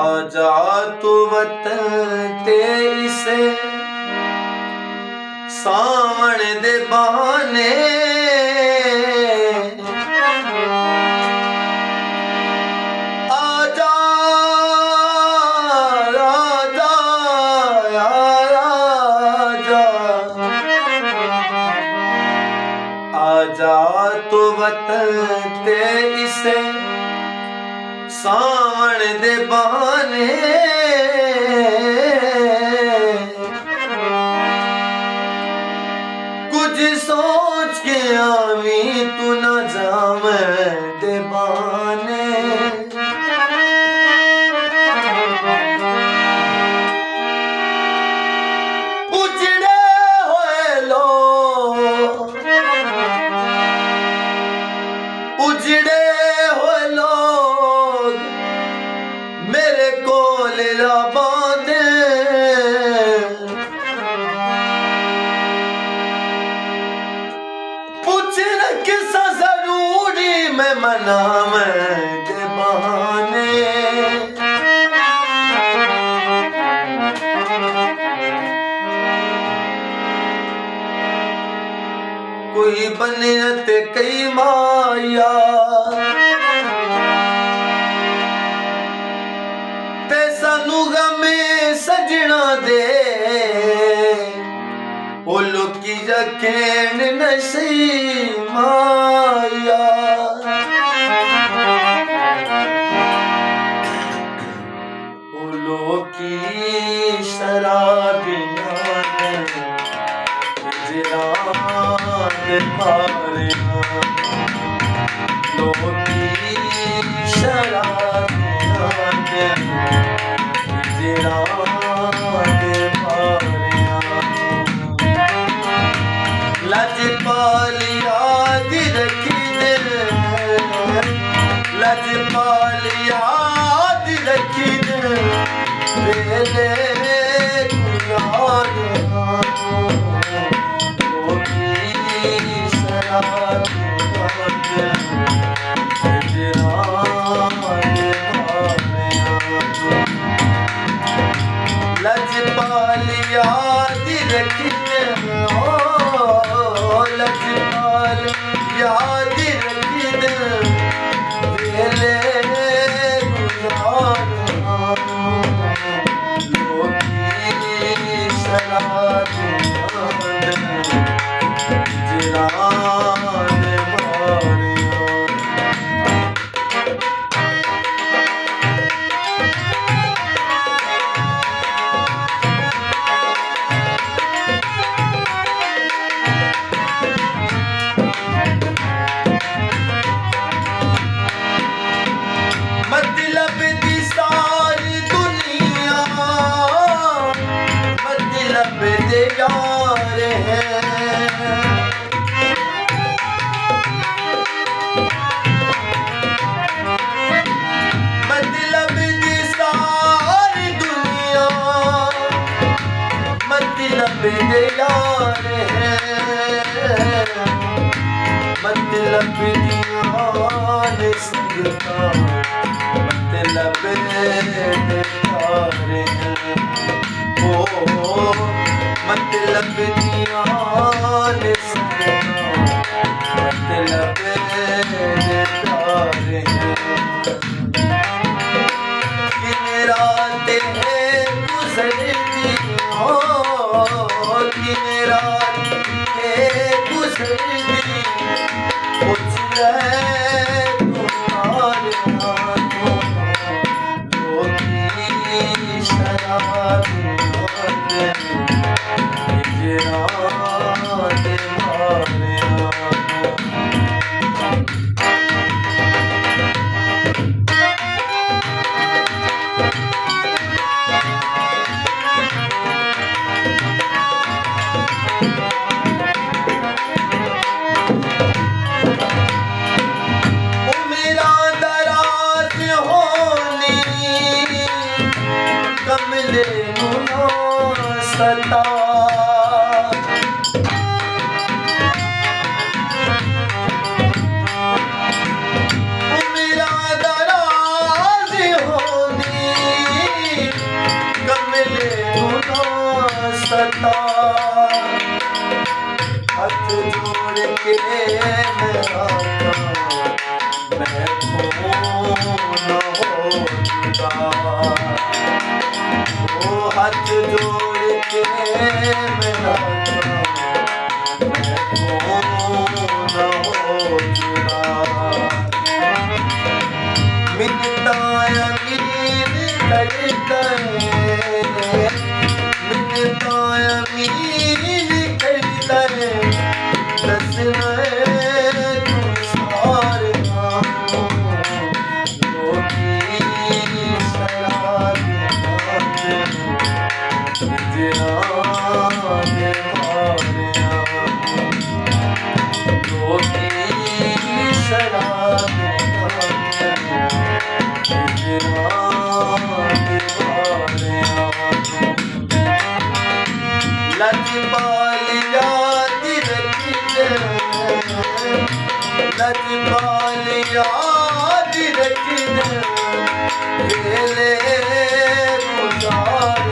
आजा तू वतन ते इसे सावण दे बहाने आजा आजा आजा आजा तू वतन ते इसे सावण दे बहाने कुछ सोच के आवी तू न जावे दे बहाने उजड़े हुए लोग उजड़े हुए लोग मेरे कोल बांधे पूछना किसा जरूरी मैं मनाव के बहाने कोई बने ते कई माया सानू गमे सजना दे ओ लोकी जखेन नसी माया ओ लोकी शराबियां जिरान मारिया लोकी शराबियां लजपाल याद रखी दे लजपाल याद रखी दे वेले गुनाह शराब लजपाल याद रखने लजपाल याद रखने वेले गुजार लोकी शराब जिरान मतलब दी सारी दुनिया मतलब दे यार है मतलब दी सारी दुनिया मतलब दे यार है मतलब दियान संगता मतलब प्यार है ओ मतलब दियान संगता मतलब प्यार है दिन रात है गुजरती हो दिन रात है गुजरती कुछ शराब मारे सता मेरा दराज होनी कमले गुना सता हाथ जोड़ के मैं आता मैं कौन हो जुदा ओ हाथ जोड़ के मैं आता मैं कौन हो जुदा मिलता अमीर करता मिलता अमीर करता दस तू सार लोगी शराब लोगी शराब लजपाल याद रखिए लजपाल याद रखिए खेले गुजार